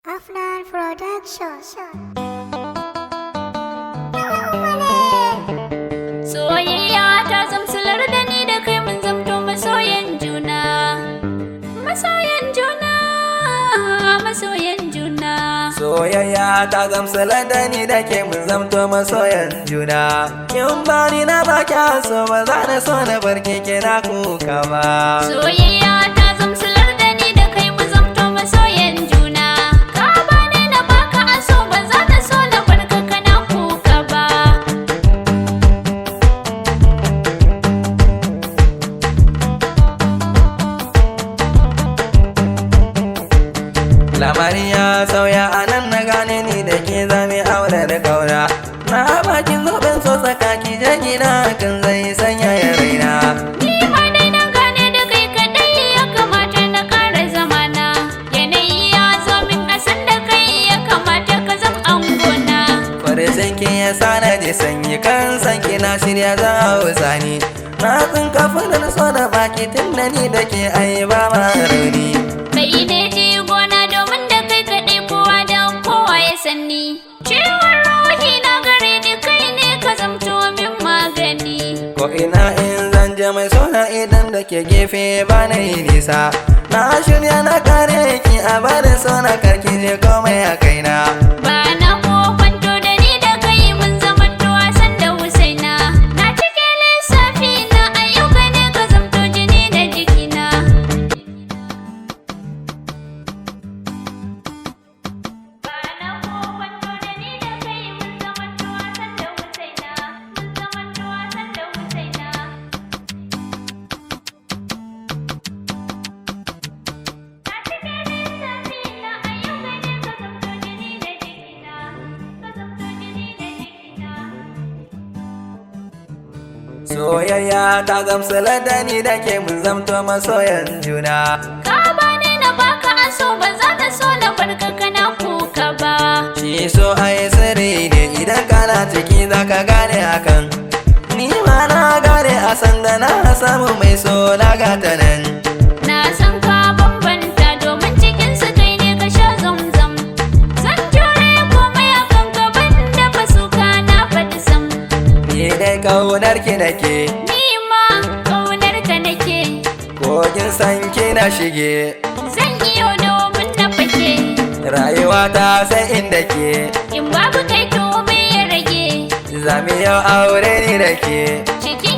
Afnan Production. Soyayya ta zamsalar da ni da kai mun zamto masoyan juna. Masoyan juna, masoyan juna. Soyayya ta gamsala da ni da ke mun zamto masoyan juna. Kin bani na baki so ba za na so na barke kina kuka ba. Soyayya ta zamsalar da ni da kai mun zamto masoyan juna. Ka bani na baka aso ba za na so na barka kana kuka ba. Lamari ya sauya a nan na gane ni da ke zame aure da kauna. Na bakin zoben so saka ki je gida kan zai sanya ya raina. Ni ma dai na gane da kai kadai ya kamata na kara zamana. Yanayi ya zo min a san da kai ya kamata ka zam angona. Farin ki ya sa na je sanyi kan san ki na shirya za a sani. Na tsinka fadar so da baki tun da ni da ke ai ba ma rauni. Kai ne ji gona domin da kai kaɗai kowa da kowa ya sanni. Ciwon ruhi na gare ni kai ne ka zamto min magani. Ko ina in zan je mai sona idan da ke gefe ba na yi nisa. Na shirya na kare ki a barin sona karki je komai a kaina. Ba na ko kwanto da ni da kai mun zamanto wasan da Husaina. Na cike lissafi na ayyuka ne ka zamto jini da jikina. Ba na ko kwanto da ni da kai mun zamanto wasan da Husaina. Mun zamanto wasan da Husaina. Na cike lissafi na ayyuka ne ka zamto jini da jikina. Ka zamto jini da jikina. Soyayya ta gamsala da ni da ke mun zamto masoyan juna. Ka bani na baka aso ba za na so na barka kana kuka ba. Shi so ai sirri ne idan kana ciki za ka gane hakan. Ni ma na gane a sanda na samu mai so na gata nan. Na san ka bambanta domin cikin su kai ne ka sha zamzam. Zan jure komai a kan gaban da basuka na faɗi sam. Ni dai kaunar ki nake, Ni ma ƙaunar ka nake. kogin san ki na shige. Zan iyo domin na fake. Rayuwa ta sai inda ke, In babu kai to me ya rage. zami yau aure ni da ke. Ciki